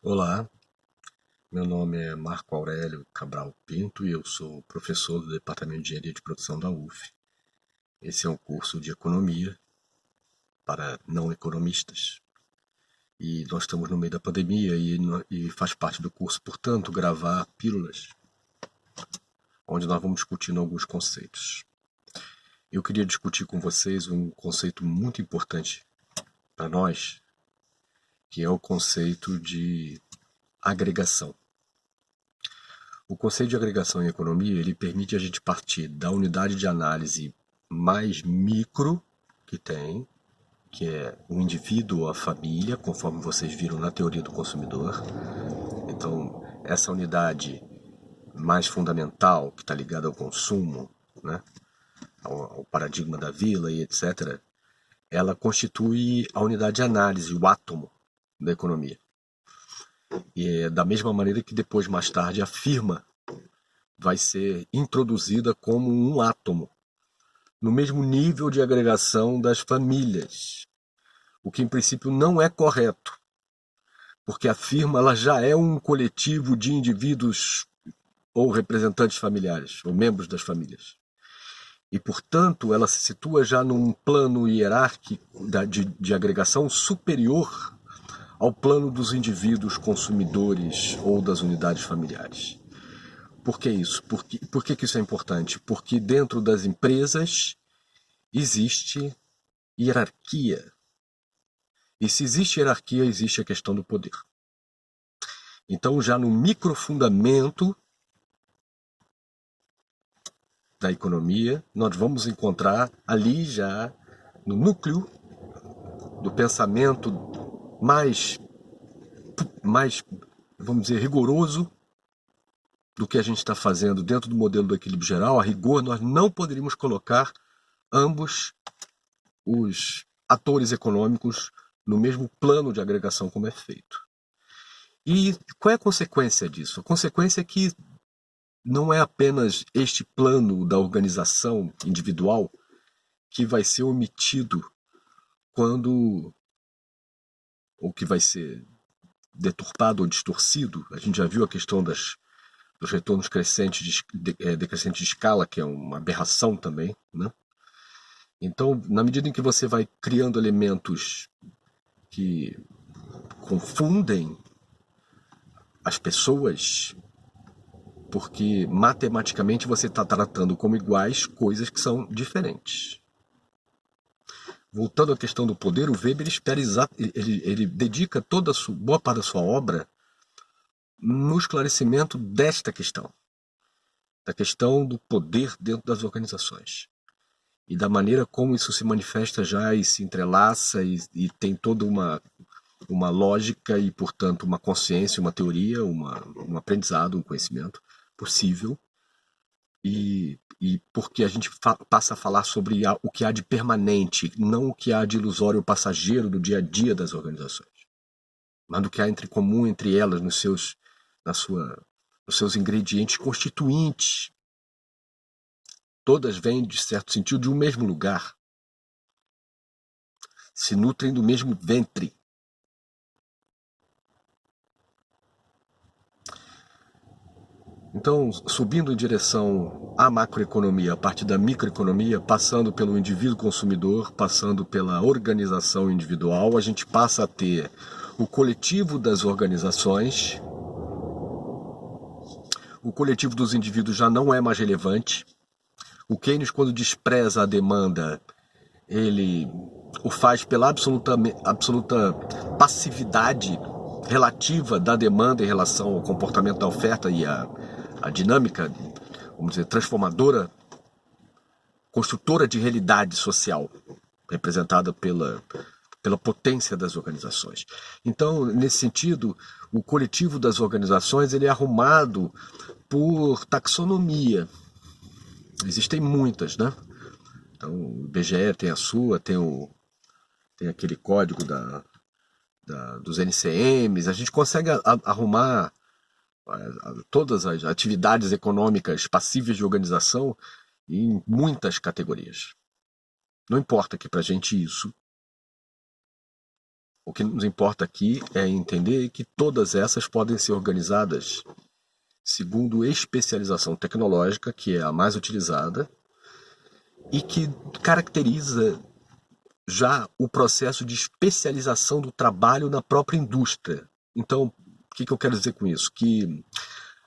Olá, meu nome é Marco Aurélio Cabral Pinto e eu sou professor do Departamento de Engenharia de Produção da UF. Esse é um curso de economia para não economistas. E nós estamos no meio da pandemia e faz parte do curso, portanto, gravar pílulas, onde nós vamos discutindo alguns conceitos. Eu queria discutir com vocês um conceito muito importante para nós, que é o conceito de agregação. O conceito de agregação em economia, ele permite a gente partir da unidade de análise mais micro que tem, que é o indivíduo, a família, conforme vocês viram na teoria do consumidor. Então, essa unidade mais fundamental, que está ligada ao consumo, né, ao paradigma da vila e etc., ela constitui a unidade de análise, o átomo da economia. E é da mesma maneira que depois, mais tarde, a firma vai ser introduzida como um átomo, no mesmo nível de agregação das famílias, o que em princípio não é correto, porque a firma ela já é um coletivo de indivíduos ou representantes familiares, ou membros das famílias. E, portanto, ela se situa já num plano hierárquico de agregação superior ao plano dos indivíduos consumidores ou das unidades familiares. Por que isso? Por que isso é importante? Porque dentro das empresas existe hierarquia. E se existe hierarquia, existe a questão do poder. Então, já no microfundamento da economia, nós vamos encontrar ali já no núcleo do pensamento mais vamos dizer, rigoroso do que a gente está fazendo dentro do modelo do equilíbrio geral. A rigor, nós não poderíamos colocar ambos os atores econômicos no mesmo plano de agregação como é feito. E qual é a consequência disso? A consequência é que não é apenas este plano da organização individual que vai ser omitido quando ou que vai ser deturpado ou distorcido. A gente já viu a questão dos retornos decrescentes de escala, que é uma aberração também, né? Então, na medida em que você vai criando elementos que confundem as pessoas, porque matematicamente você está tratando como iguais coisas que são diferentes. Voltando à questão do poder, o Weber ele dedica boa parte da sua obra no esclarecimento desta questão, da questão do poder dentro das organizações e da maneira como isso se manifesta já e se entrelaça e tem toda uma lógica e, portanto, uma consciência, uma teoria, um aprendizado, um conhecimento possível, e porque a gente passa a falar sobre o que há de permanente, não o que há de ilusório ou passageiro do dia a dia das organizações, mas do que há entre comum entre elas, nos seus ingredientes constituintes. Todas vêm, de certo sentido, de um mesmo lugar, se nutrem do mesmo ventre. Então, subindo em direção à macroeconomia, a partir da microeconomia, passando pelo indivíduo consumidor, passando pela organização individual, a gente passa a ter o coletivo das organizações. O coletivo dos indivíduos já não é mais relevante. O Keynes, quando despreza a demanda, ele o faz pela absoluta passividade relativa da demanda em relação ao comportamento da oferta e a dinâmica, vamos dizer, transformadora, construtora de realidade social, representada pela potência das organizações. Então, nesse sentido, o coletivo das organizações ele é arrumado por taxonomia. Existem muitas, né? Então, o IBGE tem a sua, tem aquele código dos NCMs. A gente consegue arrumar todas as atividades econômicas passíveis de organização em muitas categorias. Não importa que para a gente isso O que nos importa aqui é entender que todas essas podem ser organizadas segundo especialização tecnológica, que é a mais utilizada, e que caracteriza já o processo de especialização do trabalho na própria indústria. Então, o que eu quero dizer com isso? Que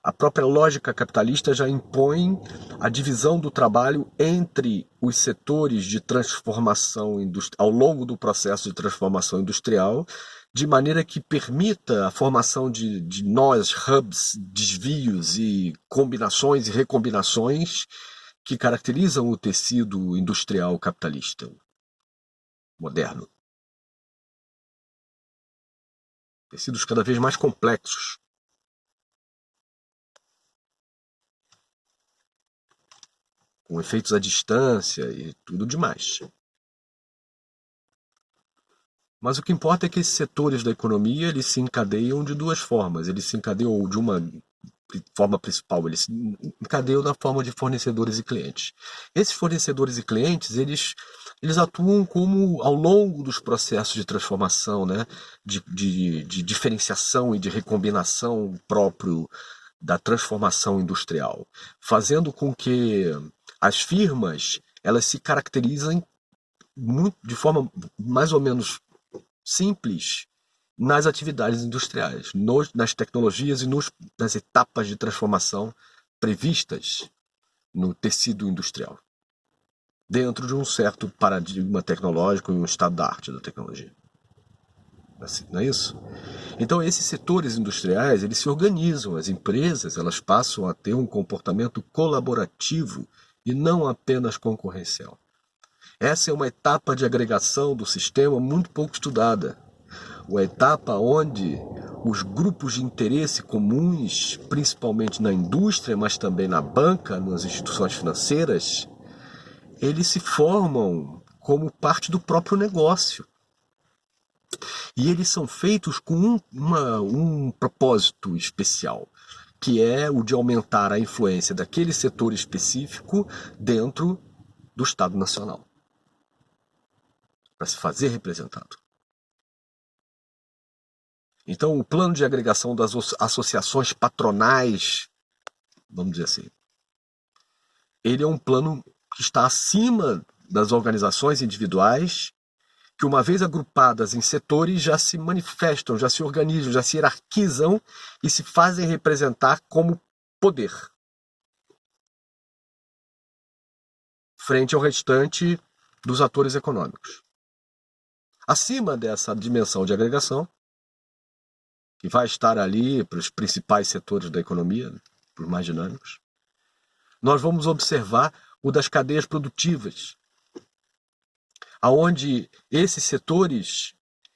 a própria lógica capitalista já impõe a divisão do trabalho entre os setores de transformação industrial, ao longo do processo de transformação industrial, de maneira que permita a formação de nós, hubs, desvios e combinações e recombinações que caracterizam o tecido industrial capitalista moderno. Tecidos cada vez mais complexos. Com efeitos à distância e tudo demais. Mas o que importa é que esses setores da economia eles se encadeiam de duas formas. Eles se encadeiam de uma forma principal, eles se encadeiam na forma de fornecedores e clientes. Esses fornecedores e clientes, eles atuam como ao longo dos processos de transformação, né? de diferenciação e de recombinação próprio da transformação industrial, fazendo com que as firmas elas se caracterizem de forma mais ou menos simples nas atividades industriais, nas tecnologias e nas etapas de transformação previstas no tecido industrial, dentro de um certo paradigma tecnológico e um estado da arte da tecnologia. Não é isso? Então, esses setores industriais, eles se organizam, as empresas, elas passam a ter um comportamento colaborativo e não apenas concorrencial. Essa é uma etapa de agregação do sistema muito pouco estudada. Uma etapa onde os grupos de interesse comuns, principalmente na indústria, mas também na banca, nas instituições financeiras, eles se formam como parte do próprio negócio. E eles são feitos com um propósito especial, que é o de aumentar a influência daquele setor específico dentro do Estado Nacional, para se fazer representado. Então, o plano de agregação das associações patronais, vamos dizer assim, ele é um plano que está acima das organizações individuais, que uma vez agrupadas em setores já se manifestam, já se organizam, já se hierarquizam e se fazem representar como poder frente ao restante dos atores econômicos. Acima dessa dimensão de agregação, que vai estar ali para os principais setores da economia, para os mais dinâmicos, nós vamos observar o das cadeias produtivas, aonde esses setores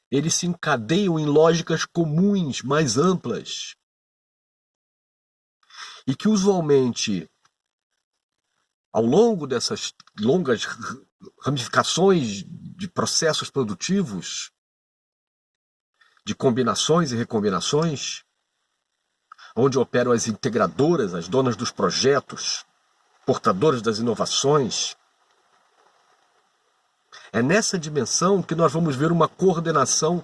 eles se encadeiam em lógicas comuns, mais amplas, e que usualmente, ao longo dessas longas ramificações de processos produtivos, de combinações e recombinações, onde operam as integradoras, as donas dos projetos, portadoras das inovações. É nessa dimensão que nós vamos ver uma coordenação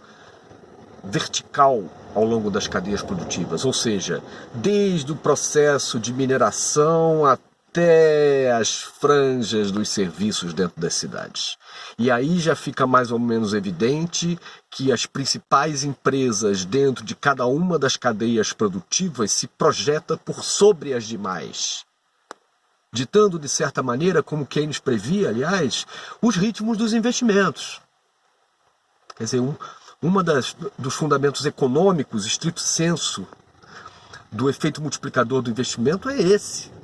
vertical ao longo das cadeias produtivas, ou seja, desde o processo de mineração até as franjas dos serviços dentro das cidades. E aí já fica mais ou menos evidente que as principais empresas dentro de cada uma das cadeias produtivas se projeta por sobre as demais, ditando de certa maneira, como Keynes previa, aliás, os ritmos dos investimentos. Quer dizer, dos fundamentos econômicos, estrito sensu, do efeito multiplicador do investimento é esse.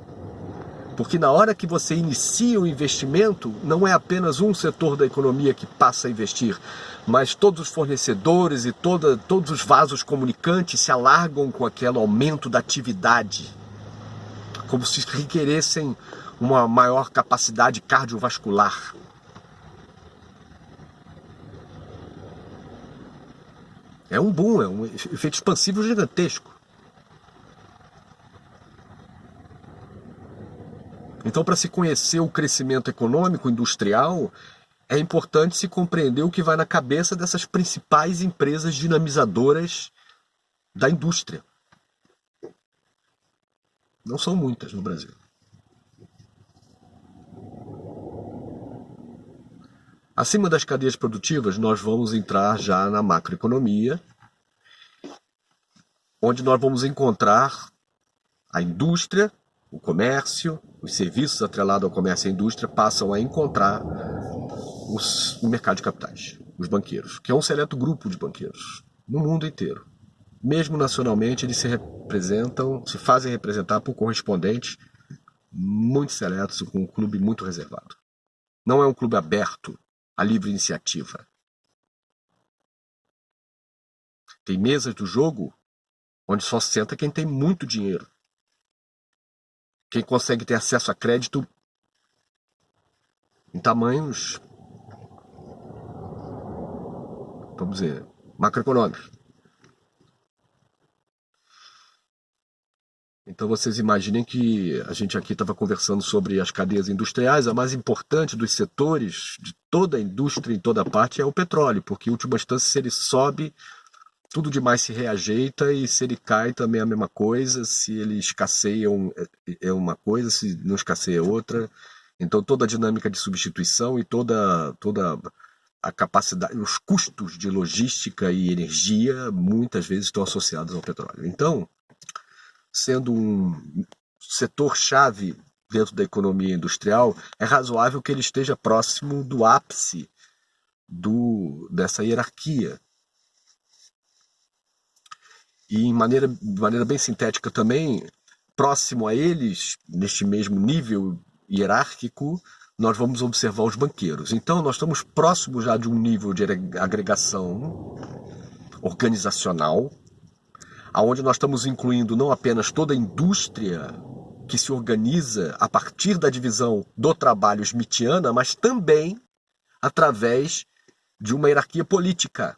Porque na hora que você inicia o investimento, não é apenas um setor da economia que passa a investir, mas todos os fornecedores e todos os vasos comunicantes se alargam com aquele aumento da atividade, como se requeressem uma maior capacidade cardiovascular. É um boom, é um efeito expansivo gigantesco. Então, para se conhecer o crescimento econômico, industrial, é importante se compreender o que vai na cabeça dessas principais empresas dinamizadoras da indústria. Não são muitas no Brasil. Acima das cadeias produtivas, nós vamos entrar já na macroeconomia, onde nós vamos encontrar a indústria, o comércio, os serviços atrelados ao comércio e à indústria passam a encontrar o mercado de capitais, os banqueiros, que é um seleto grupo de banqueiros no mundo inteiro. Mesmo nacionalmente, eles se fazem representar por correspondentes muito seletos, com um clube muito reservado. Não é um clube aberto à livre iniciativa. Tem mesas do jogo onde só senta quem tem muito dinheiro. Quem consegue ter acesso a crédito em tamanhos, vamos dizer, macroeconômicos. Então vocês imaginem que a gente aqui estava conversando sobre as cadeias industriais. A mais importante dos setores de toda a indústria em toda parte é o petróleo, porque em última instância, se ele sobe, tudo demais se reajeita, e se ele cai também é a mesma coisa. Se ele escasseia é uma coisa, se não escasseia é outra. Então toda a dinâmica de substituição e toda a capacidade, os custos de logística e energia muitas vezes estão associados ao petróleo. Então, sendo um setor-chave dentro da economia industrial, é razoável que ele esteja próximo do ápice dessa hierarquia. E de maneira bem sintética também, próximo a eles, neste mesmo nível hierárquico, nós vamos observar os banqueiros. Então, nós estamos próximos já de um nível de agregação organizacional, aonde nós estamos incluindo não apenas toda a indústria que se organiza a partir da divisão do trabalho smithiana, mas também através de uma hierarquia política.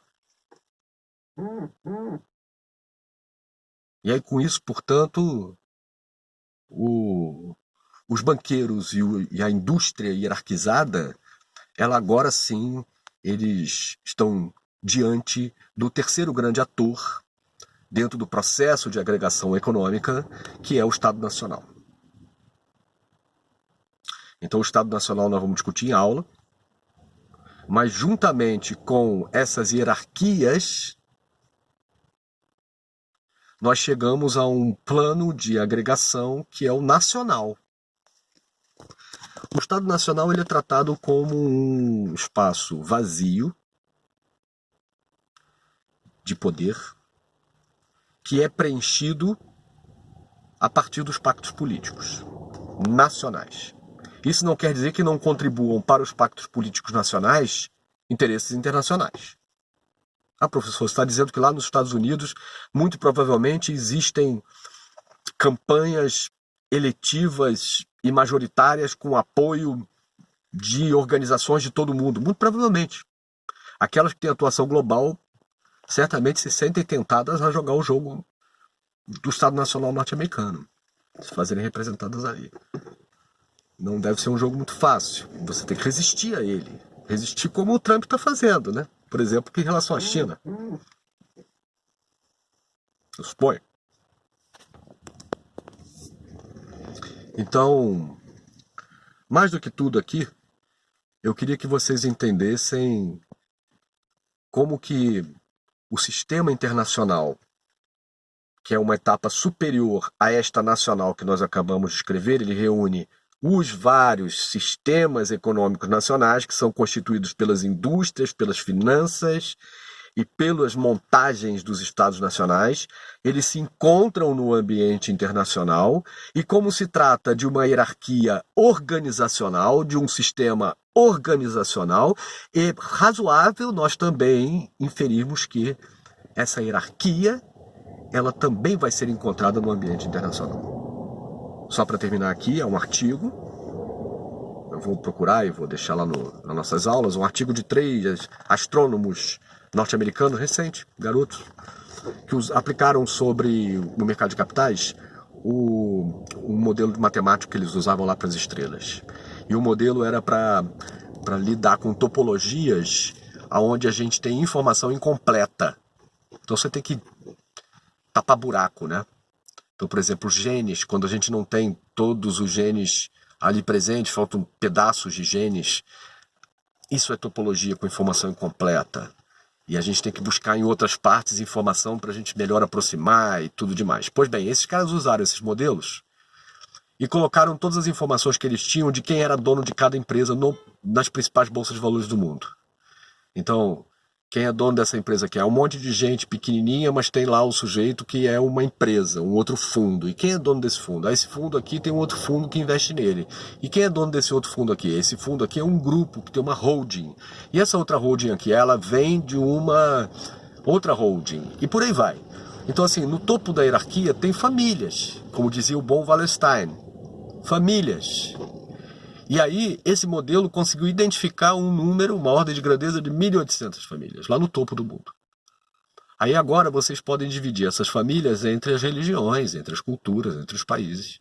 E aí, com isso, portanto, os banqueiros e a indústria hierarquizada, ela agora sim, eles estão diante do terceiro grande ator dentro do processo de agregação econômica, que é o Estado Nacional. Então, o Estado Nacional nós vamos discutir em aula, mas juntamente com essas hierarquias, nós chegamos a um plano de agregação que é o nacional. O Estado Nacional ele é tratado como um espaço vazio de poder, que é preenchido a partir dos pactos políticos nacionais. Isso não quer dizer que não contribuam para os pactos políticos nacionais interesses internacionais. Professor, você está dizendo que lá nos Estados Unidos, muito provavelmente, existem campanhas eletivas e majoritárias com apoio de organizações de todo mundo. Muito provavelmente. Aquelas que têm atuação global certamente se sentem tentadas a jogar o jogo do Estado Nacional norte-americano, se fazerem representadas ali. Não deve ser um jogo muito fácil. Você tem que resistir a ele. Resistir como o Trump está fazendo, né? Por exemplo, em relação à China. Eu suponho. Então, mais do que tudo aqui, eu queria que vocês entendessem como que o sistema internacional, que é uma etapa superior a esta nacional que nós acabamos de escrever, ele reúne os vários sistemas econômicos nacionais que são constituídos pelas indústrias, pelas finanças e pelas montagens dos estados nacionais. Eles se encontram no ambiente internacional e, como se trata de uma hierarquia organizacional, de um sistema organizacional, é razoável nós também inferirmos que essa hierarquia ela também vai ser encontrada no ambiente internacional. Só para terminar aqui, é um artigo, eu vou procurar e vou deixar lá nas nossas aulas, um artigo de 3 astrônomos norte-americanos recentes, garotos, que aplicaram sobre o mercado de capitais o modelo matemático que eles usavam lá para as estrelas. E o modelo era para para lidar com topologias onde a gente tem informação incompleta. Então você tem que tapar buraco, né? Então, por exemplo, os genes, quando a gente não tem todos os genes ali presentes, faltam pedaços de genes, isso é topologia com informação incompleta. E a gente tem que buscar em outras partes informação para a gente melhor aproximar e tudo demais. Pois bem, esses caras usaram esses modelos e colocaram todas as informações que eles tinham de quem era dono de cada empresa nas principais bolsas de valores do mundo. Então, quem é dono dessa empresa aqui? É um monte de gente pequenininha, mas tem lá o sujeito que é uma empresa, um outro fundo. E quem é dono desse fundo? Esse fundo aqui tem um outro fundo que investe nele. E quem é dono desse outro fundo aqui? Esse fundo aqui é um grupo que tem uma holding. E essa outra holding aqui, ela vem de uma outra holding. E por aí vai. Então, assim, no topo da hierarquia tem famílias, como dizia o bom Wallerstein. Famílias. E aí, esse modelo conseguiu identificar um número, uma ordem de grandeza de 1.800 famílias, lá no topo do mundo. Aí agora vocês podem dividir essas famílias entre as religiões, entre as culturas, entre os países.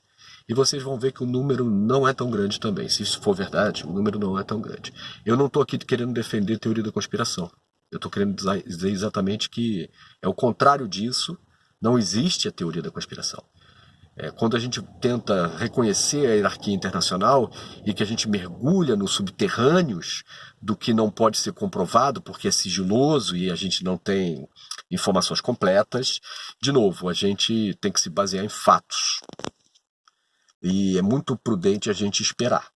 E vocês vão ver que o número não é tão grande também. Se isso for verdade, o número não é tão grande. Eu não estou aqui querendo defender a teoria da conspiração. Eu estou querendo dizer exatamente que é o contrário disso. Não existe a teoria da conspiração. Quando a gente tenta reconhecer a hierarquia internacional e que a gente mergulha nos subterrâneos do que não pode ser comprovado porque é sigiloso e a gente não tem informações completas, de novo, a gente tem que se basear em fatos. E é muito prudente a gente esperar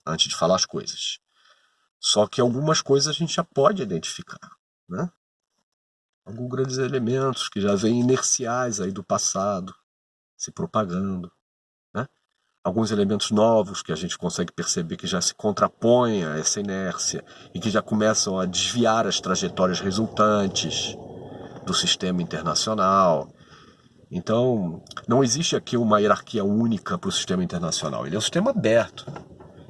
antes de falar as coisas. Só que algumas coisas a gente já pode identificar, né? Alguns grandes elementos que já vêm inerciais aí do passado se propagando, né? Alguns elementos novos que a gente consegue perceber que já se contrapõem a essa inércia e que já começam a desviar as trajetórias resultantes do sistema internacional. Então, não existe aqui uma hierarquia única para o sistema internacional. Ele é um sistema aberto.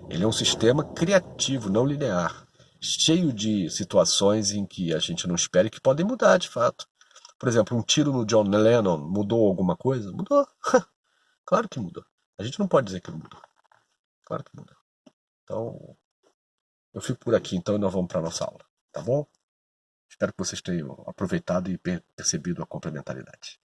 Ele é um sistema criativo, não linear, cheio de situações em que a gente não espera e que podem mudar de fato. Por exemplo, um tiro no John Lennon mudou alguma coisa? Mudou. Claro que mudou. A gente não pode dizer que não mudou. Claro que mudou. Então, eu fico por aqui, então, e nós vamos para a nossa aula. Tá bom? Espero que vocês tenham aproveitado e percebido a complementaridade.